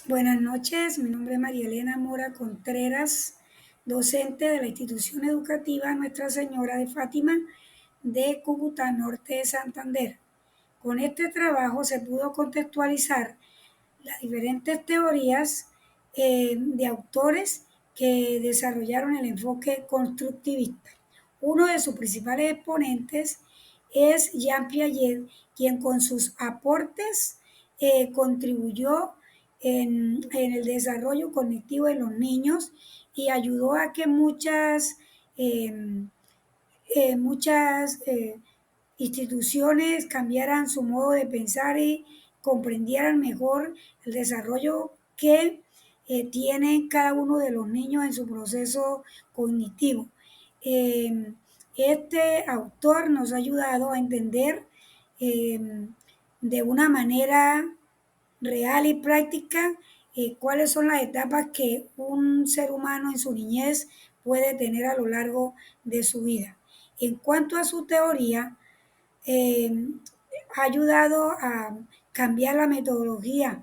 Buenas noches, mi nombre es María Elena Mora Contreras, docente de la institución educativa Nuestra Señora de Fátima de Cúcuta Norte de Santander. Con este trabajo se pudo contextualizar las diferentes teorías de autores que desarrollaron el enfoque constructivista. Uno de sus principales exponentes es Jean Piaget, quien con sus aportes contribuyó en el desarrollo cognitivo de los niños y ayudó a que eh, muchas instituciones cambiaran su modo de pensar y comprendieran mejor el desarrollo que tiene cada uno de los niños en su proceso cognitivo. Eh, este autor nos ha ayudado a entender eh, de una manera real y práctica cuáles son las etapas que un ser humano en su niñez puede tener a lo largo de su vida. En cuanto a su teoría, eh, ha ayudado a cambiar la metodología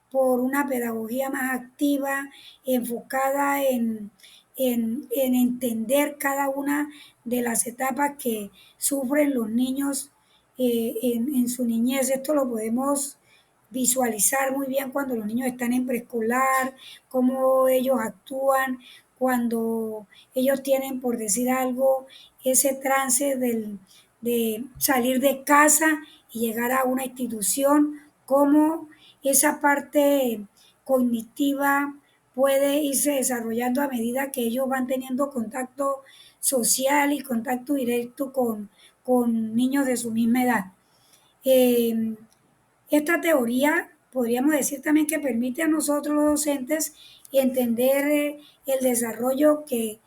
por una pedagogía más activa, enfocada en entender cada una de las etapas que sufren los niños en su niñez. Esto lo podemos visualizar muy bien cuando los niños están en preescolar, cómo ellos actúan, cuando ellos tienen, por decir algo, ese trance de salir de casa y llegar a una institución, cómo esa parte cognitiva puede irse desarrollando a medida que ellos van teniendo contacto social y contacto directo con niños de su misma edad. Eh, Esta teoría podríamos decir también que permite a nosotros los docentes entender el desarrollo que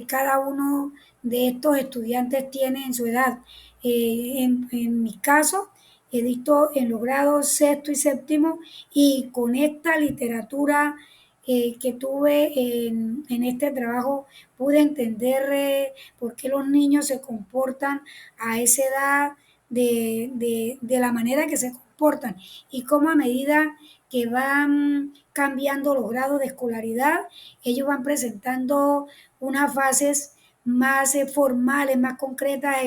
cada uno de estos estudiantes tiene en su edad. En mi caso, he visto en los grados sexto y séptimo y con esta literatura que tuve en este trabajo pude entender por qué los niños se comportan a esa edad de la manera que se comportan y cómo a medida que van cambiando los grados de escolaridad, ellos van presentando unas fases más formales, más concretas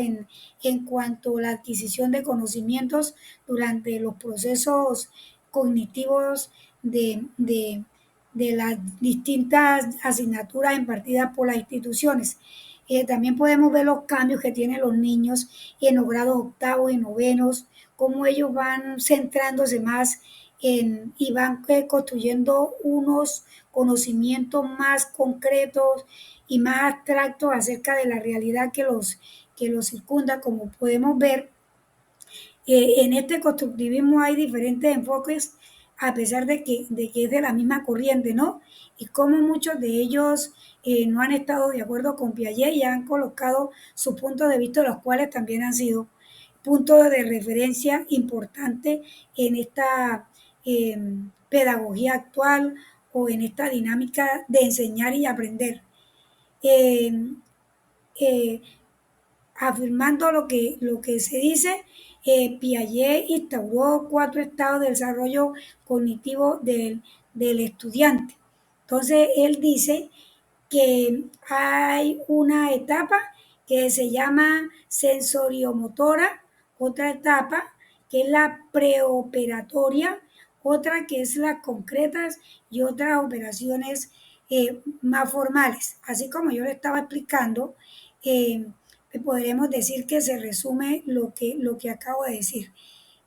en cuanto a la adquisición de conocimientos durante los procesos cognitivos de las distintas asignaturas impartidas por las instituciones. También podemos ver los cambios que tienen los niños en los grados octavos y novenos, cómo ellos van centrándose más y van construyendo unos conocimientos más concretos y más abstractos acerca de la realidad que los circunda. Como podemos ver, en este constructivismo hay diferentes enfoques a pesar de que es de la misma corriente, ¿no? Y como muchos de ellos no han estado de acuerdo con Piaget y han colocado sus puntos de vista, los cuales también han sido puntos de referencia importantes en esta eh, pedagogía actual o en esta dinámica de enseñar y aprender. Eh, eh, Afirmando lo que se dice, Piaget instauró 4 estados de desarrollo cognitivo del estudiante. Entonces, él dice que hay una etapa que se llama sensoriomotora, otra etapa que es la preoperatoria, otra que es las concretas y otras operaciones más formales. Así como yo le estaba explicando, eh, podremos decir que se resume lo que acabo de decir.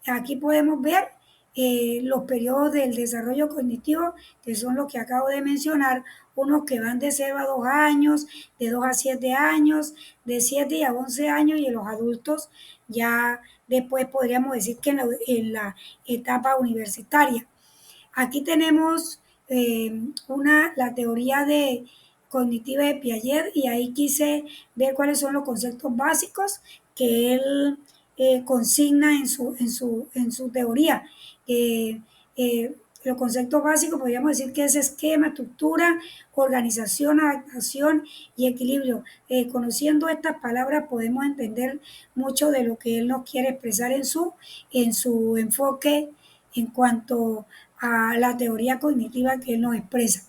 Aquí podemos ver los periodos del desarrollo cognitivo, que son los que acabo de mencionar, unos que van de 0 a 2 años, de 2 a 7 años, de 7 a 11 años, y en los adultos ya después podríamos decir que en la etapa universitaria. Aquí tenemos la teoría de cognitiva de Piaget y ahí quise ver cuáles son los conceptos básicos que él consigna en su teoría. Eh, eh, los conceptos básicos podríamos decir que es esquema, estructura, organización, adaptación y equilibrio. Conociendo estas palabras podemos entender mucho de lo que él nos quiere expresar en su enfoque en cuanto a la teoría cognitiva que él nos expresa.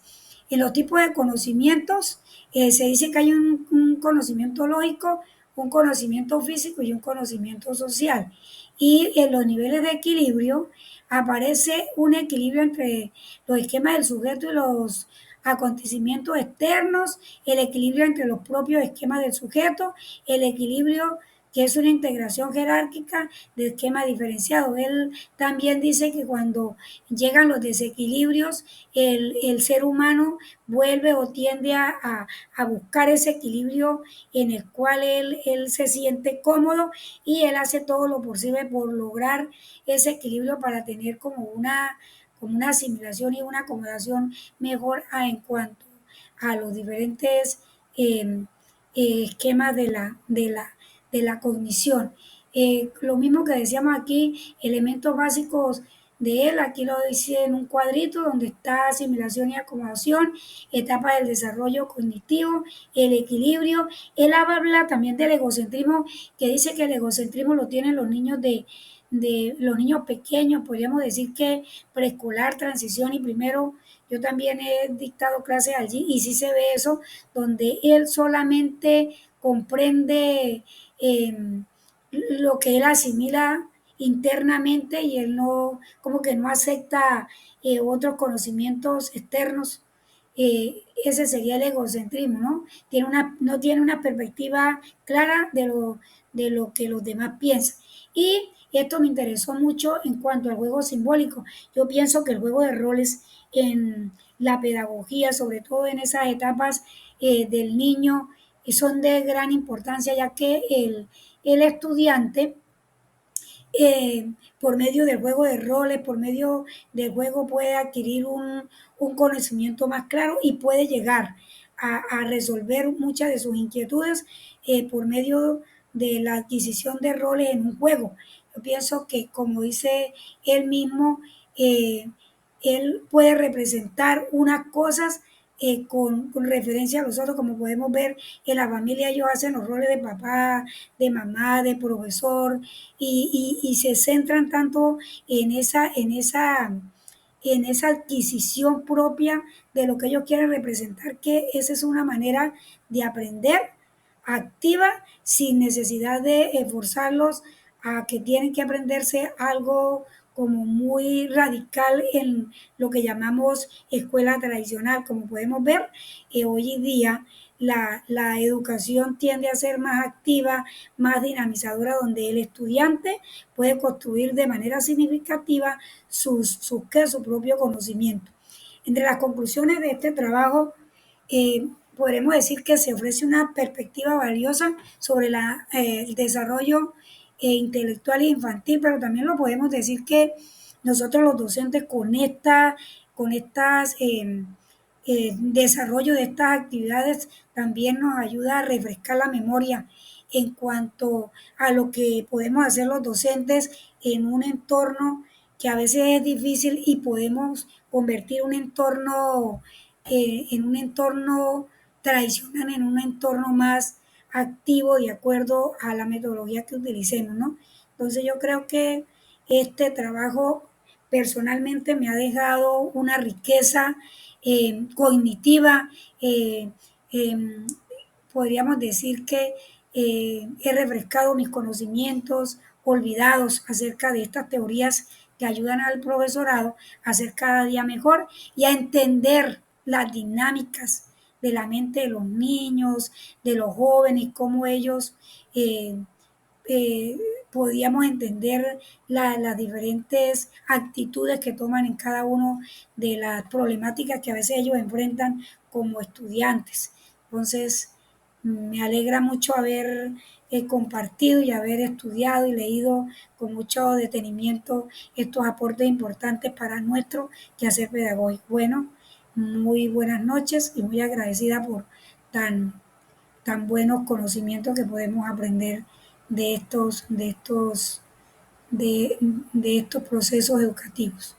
En los tipos de conocimientos se dice que hay un conocimiento lógico, un conocimiento físico y un conocimiento social. Y en los niveles de equilibrio aparece un equilibrio entre los esquemas del sujeto y los acontecimientos externos, el equilibrio entre los propios esquemas del sujeto, el equilibrio que es una integración jerárquica de esquemas diferenciados. Él también dice que cuando llegan los desequilibrios, el ser humano vuelve o tiende a buscar ese equilibrio en el cual él se siente cómodo y él hace todo lo posible por lograr ese equilibrio para tener como una asimilación y una acomodación mejor en cuanto a los diferentes eh, esquemas de la cognición. Lo mismo que decíamos aquí, elementos básicos de él, aquí lo dice en un cuadrito donde está asimilación y acomodación, etapa del desarrollo cognitivo, el equilibrio. Él habla también del egocentrismo, que dice que el egocentrismo lo tienen los niños de los niños pequeños, podríamos decir que preescolar, transición y primero. Yo también he dictado clases allí y sí se ve eso, donde él solamente comprende lo que él asimila internamente y él no, como que no acepta otros conocimientos externos. Ese sería el egocentrismo, ¿no? No tiene una perspectiva clara de lo que los demás piensan. Y esto me interesó mucho en cuanto al juego simbólico. Yo pienso que el juego de roles en la pedagogía, sobre todo en esas etapas del niño, son de gran importancia, ya que el estudiante por medio del juego de roles, por medio del juego puede adquirir un conocimiento más claro y puede llegar a resolver muchas de sus inquietudes por medio de la adquisición de roles en un juego. Yo pienso que, como dice él mismo, eh, él puede representar unas cosas con referencia a los otros, como podemos ver en la familia ellos hacen los roles de papá, de mamá, de profesor, y se centran tanto en esa adquisición propia de lo que ellos quieren representar, que esa es una manera de aprender activa sin necesidad de esforzarlos a que tienen que aprenderse algo como muy radical en lo que llamamos escuela tradicional. Como podemos ver, hoy en día la educación tiende a ser más activa, más dinamizadora, donde el estudiante puede construir de manera significativa su propio conocimiento. Entre las conclusiones de este trabajo, podremos decir que se ofrece una perspectiva valiosa sobre el desarrollo intelectual e infantil, pero también lo podemos decir que nosotros los docentes con estas desarrollo de estas actividades también nos ayuda a refrescar la memoria en cuanto a lo que podemos hacer los docentes en un entorno que a veces es difícil y podemos convertir un entorno en un entorno tradicional, en un entorno más activo de acuerdo a la metodología que utilicemos, ¿no? Entonces yo creo que este trabajo personalmente me ha dejado una riqueza cognitiva, eh, eh, podríamos decir que he refrescado mis conocimientos olvidados acerca de estas teorías que ayudan al profesorado a ser cada día mejor y a entender las dinámicas de la mente de los niños, de los jóvenes, cómo ellos eh, eh, podíamos entender las diferentes actitudes que toman en cada uno de las problemáticas que a veces ellos enfrentan como estudiantes. Entonces, me alegra mucho haber compartido y haber estudiado y leído con mucho detenimiento estos aportes importantes para nuestro quehacer pedagógico. Bueno, muy buenas noches y muy agradecida por tan tan buenos conocimientos que podemos aprender de estos, de estos, de estos procesos educativos.